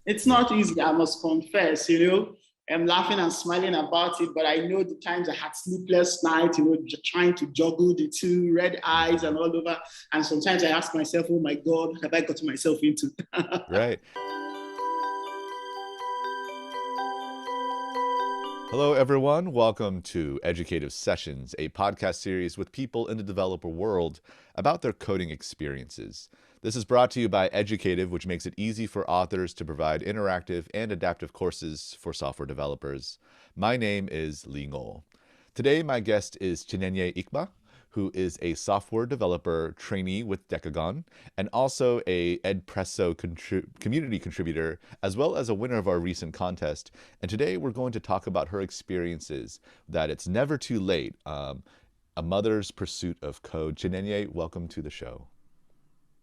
It's Yeah. not easy, I must confess, I'm laughing and smiling about it, but I know the times I had sleepless nights, trying to juggle the two, red eyes Mhm. and all over. And sometimes I ask myself, oh my God, what have I gotten myself into? Right. Hello, everyone. Welcome to Educative Sessions, a podcast series with people in the developer world about their coding experiences. This is brought to you by Educative, which makes it easy for authors to provide interactive and adaptive courses for software developers. My name is Lee Ngol. Today, my guest is Chinenye Ikpa, who is a software developer trainee with Decagon and also a Edpresso community contributor, as well as a winner of our recent contest. And today we're going to talk about her experiences, that it's never too late, a mother's pursuit of code. Chinenye, welcome to the show.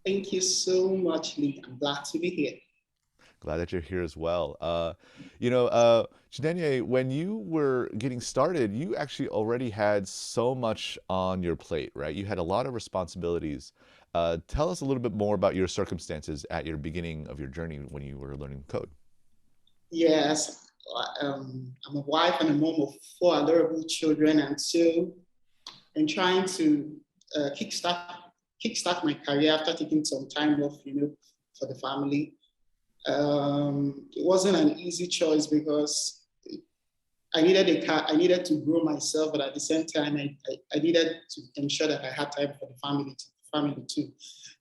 Thank you so much, Lee. I'm glad to be here. Glad that you're here as well. Chinenye, when you were getting started, you actually already had so much on your plate, right? You had a lot of responsibilities. Tell us a little bit more about your circumstances at your beginning of your journey when you were learning code. Yes, I'm a wife and a mom of four adorable children, and so I'm trying to kickstart my career after taking some time off, for the family. It wasn't an easy choice because I needed a car. I needed to grow myself, but at the same time, I needed to ensure that I had time for the family too.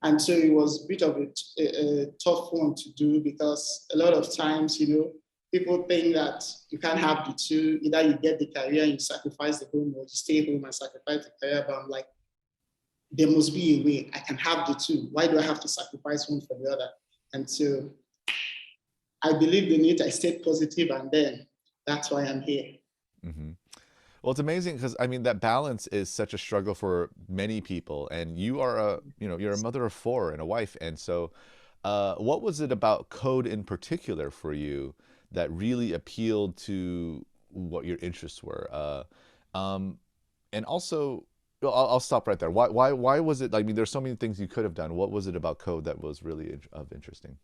And so it was a bit of a tough one to do because a lot of times, people think that you can't have the two. Either you get the career and you sacrifice the home, or you stay home and sacrifice the career. But I'm like, there must be a way. I can have the two. Why do I have to sacrifice one for the other? And so I believed in it. I stayed positive, and then that's why I'm here. Hmm. Well, it's amazing because I mean that balance is such a struggle for many people, and you are you're a mother of four and a wife, and so what was it about code in particular for you that really appealed to what your interests were? Um, and also, well, I'll stop right there. Why was it? I mean, there's so many things you could have done. What was it about code that was really of interesting?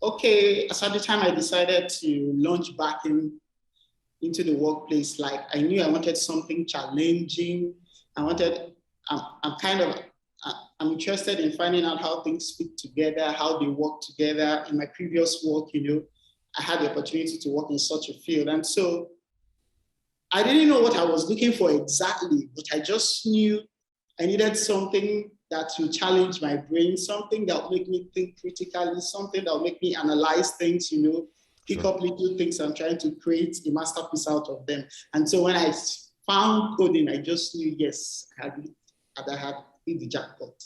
Okay, so at the time I decided to launch back into the workplace, like I knew I wanted something challenging. I wanted, I'm kind of, I'm interested in finding out how things fit together, how they work together. In my previous work, I had the opportunity to work in such a field. And so I didn't know what I was looking for exactly, but I just knew I needed something that will challenge my brain, something that will make me think critically, something that will make me analyze things, pick Sure. up little things and trying to create a masterpiece out of them. And so when I found coding, I just knew, yes, I had hit the jackpot.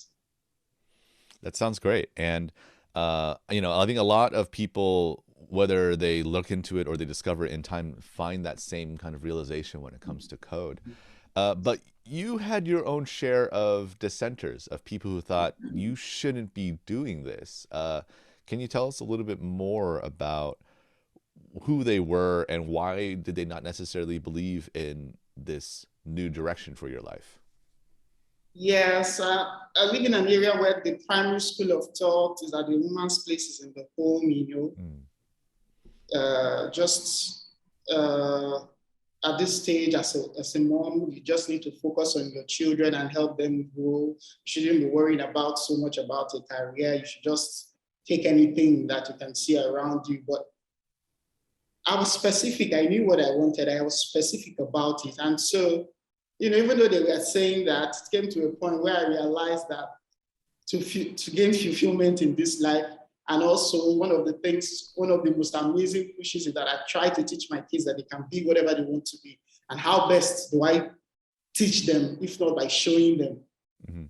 That sounds great. And I think a lot of people, whether they look into it or they discover it in time, find that same kind of realization when it comes to code. But you had your own share of dissenters, of people who thought you shouldn't be doing this. Can you tell us a little bit more about who they were and why did they not necessarily believe in this new direction for your life? Yes, I live in an area where the primary school of thought is that the woman's place is in the home, Mm, just at this stage as a mom, you just need to focus on your children and help them grow. You shouldn't be worrying about so much about a career. You should just take anything that you can see around you. But I was specific. I knew what I wanted. I was specific about it. And so, even though they were saying that, it came to a point where I realized that to gain fulfillment in this life. And also, one of the most amazing pushes is that I try to teach my kids that they can be whatever they want to be. And how best do I teach them, if not by showing them? mhm.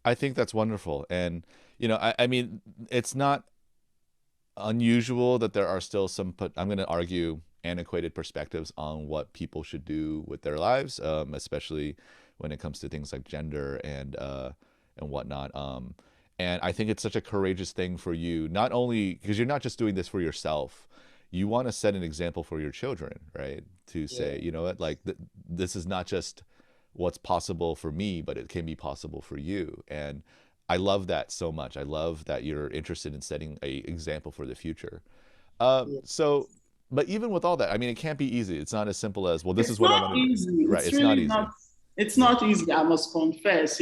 I think that's wonderful. And, I mean, it's not unusual that there are still some, I'm going to argue, antiquated perspectives on what people should do with their lives, especially when it comes to things like gender and whatnot. And I think it's such a courageous thing for you, not only because you're not just doing this for yourself, you want to set an example for your children, right? To say, Yeah. you know what, like this is not just what's possible for me, but it can be possible for you. And I love that so much. I love that you're interested in setting a example for the future. Yeah. So, but even with all that, I mean, it can't be easy. It's not as simple as, well, this is It's what I not want to do. easy. Right. It's It's not really easy. not. It's Yeah. not easy. I must confess.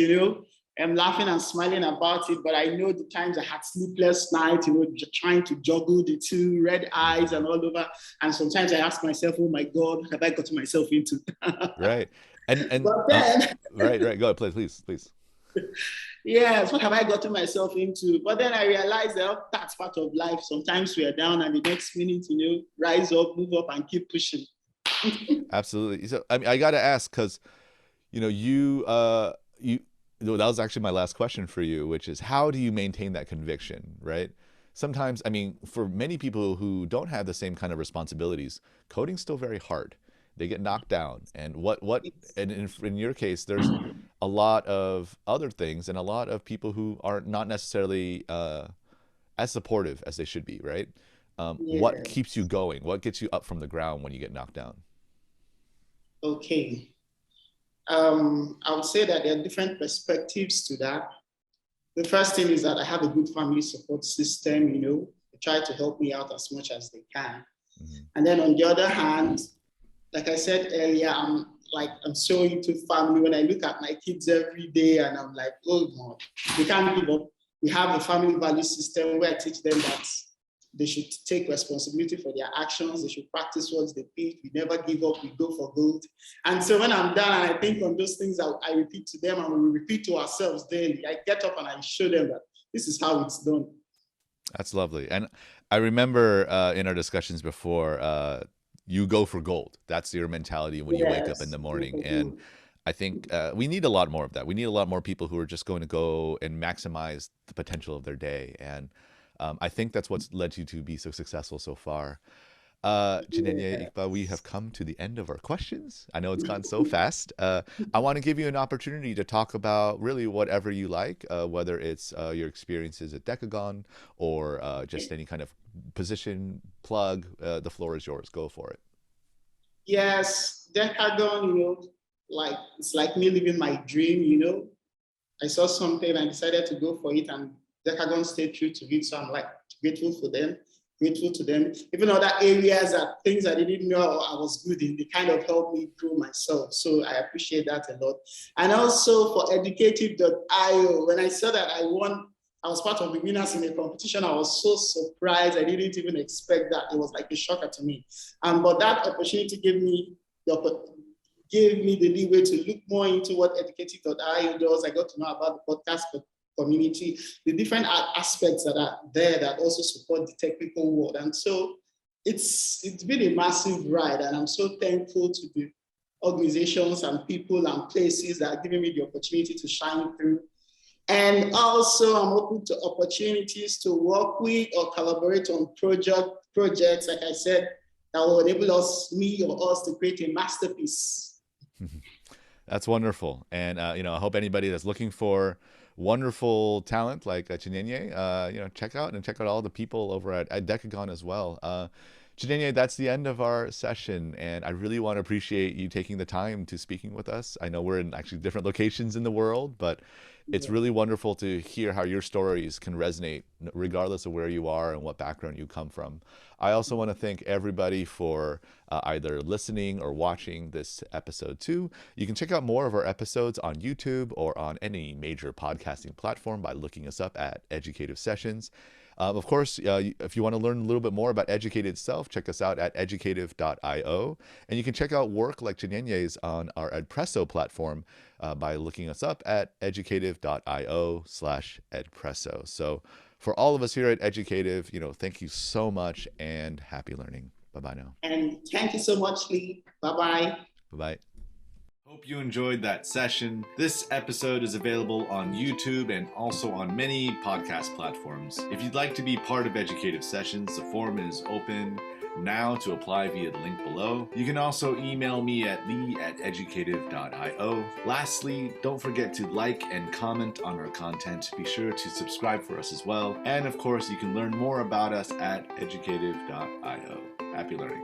I'm laughing and smiling about it, but I know the times I had sleepless nights. Trying to juggle the two, red eyes and all over. And sometimes I ask myself, "Oh my God, what have I gotten myself into?" Right. And But then, right, right. Go ahead, please. yes, what have I gotten myself into? But then I realized that that's part of life. Sometimes we are down, and the next minute, rise up, move up, and keep pushing. Absolutely. So, I mean, I got to ask, because you that was actually my last question for you, which is, how do you maintain that conviction, right? Sometimes, I mean, for many people who don't have the same kind of responsibilities, coding's still very hard. They get knocked down. And and in your case, there's a lot of other things and a lot of people who are not necessarily as supportive as they should be, right? What Yeah. keeps you going? What gets you up from the ground when you get knocked down? Okay. I would say that there are different perspectives to that. The first thing is that I have a good family support system. They try to help me out as much as they can. Mm-hmm. And then on the other hand, like I said earlier, I'm so into family. When I look at my kids every day and I'm like, oh God, they can't give up. We have a family value system where I teach them that they should take responsibility for their actions. They should practice what they preach. We never give up. We go for gold. And so when I'm done and I think on those things, I repeat to them and we repeat to ourselves daily. I get up and I show them that this is how it's done. That's lovely. And I remember in our discussions before, you go for gold. That's your mentality when you wake up in Yes. the morning. And I think we need a lot more of that. We need a lot more people who are just going to go and maximize the potential of their day. And I think that's what's led you to be so successful so far. Chinenye Ikpa, we have come to the end of our questions. I know it's gone so fast. I want to give you an opportunity to talk about really whatever you like, whether it's your experiences at Decagon or just any kind of position plug. The floor is yours. Go for it. Yes, Decagon, it's like me living my dream. I saw something, I decided to go for it, and Decagon stayed true to it. So I'm like grateful for them, grateful to them. Even other areas that things I didn't know I was good in, they kind of helped me grow myself. So I appreciate that a lot. And also for Educative.io, when I saw that I won, I was part of the winners in the competition. I was so surprised. I didn't even expect that. It was like a shocker to me. But that opportunity gave me the leeway to look more into what Educative.io does. I got to know about the podcast community, the different aspects that are there that also support the technical world. And so it's been a massive ride, and I'm so thankful to the organizations and people and places that are giving me the opportunity to shine through. And also I'm open to opportunities to work with or collaborate on projects, like I said, that will enable me or us to create a masterpiece. That's wonderful. And, I hope anybody that's looking for wonderful talent like Chinenye, check out all the people over at Decagon as well. Chinenye, that's the end of our session, and I really want to appreciate you taking the time to speaking with us. I know we're in actually different locations in the world, but it's really wonderful to hear how your stories can resonate regardless of where you are and what background you come from. I also want to thank everybody for either listening or watching this episode too. You can check out more of our episodes on YouTube or on any major podcasting platform by looking us up at Educative Sessions. Of course, if you want to learn a little bit more about Educative itself, check us out at educative.io. And you can check out work like Chinenye's on our Edpresso platform by looking us up at educative.io/Edpresso. So for all of us here at Educative, thank you so much and happy learning. Bye-bye now. And thank you so much, Lee. Bye-bye. Bye-bye. Hope you enjoyed that session. This episode is available on YouTube and also on many podcast platforms. If you'd like to be part of Educative Sessions, the form is open now to apply via the link below. You can also email me at lee@educative.io. Lastly, don't forget to like and comment on our content. Be sure to subscribe for us as well. And of course, you can learn more about us at educative.io. Happy learning.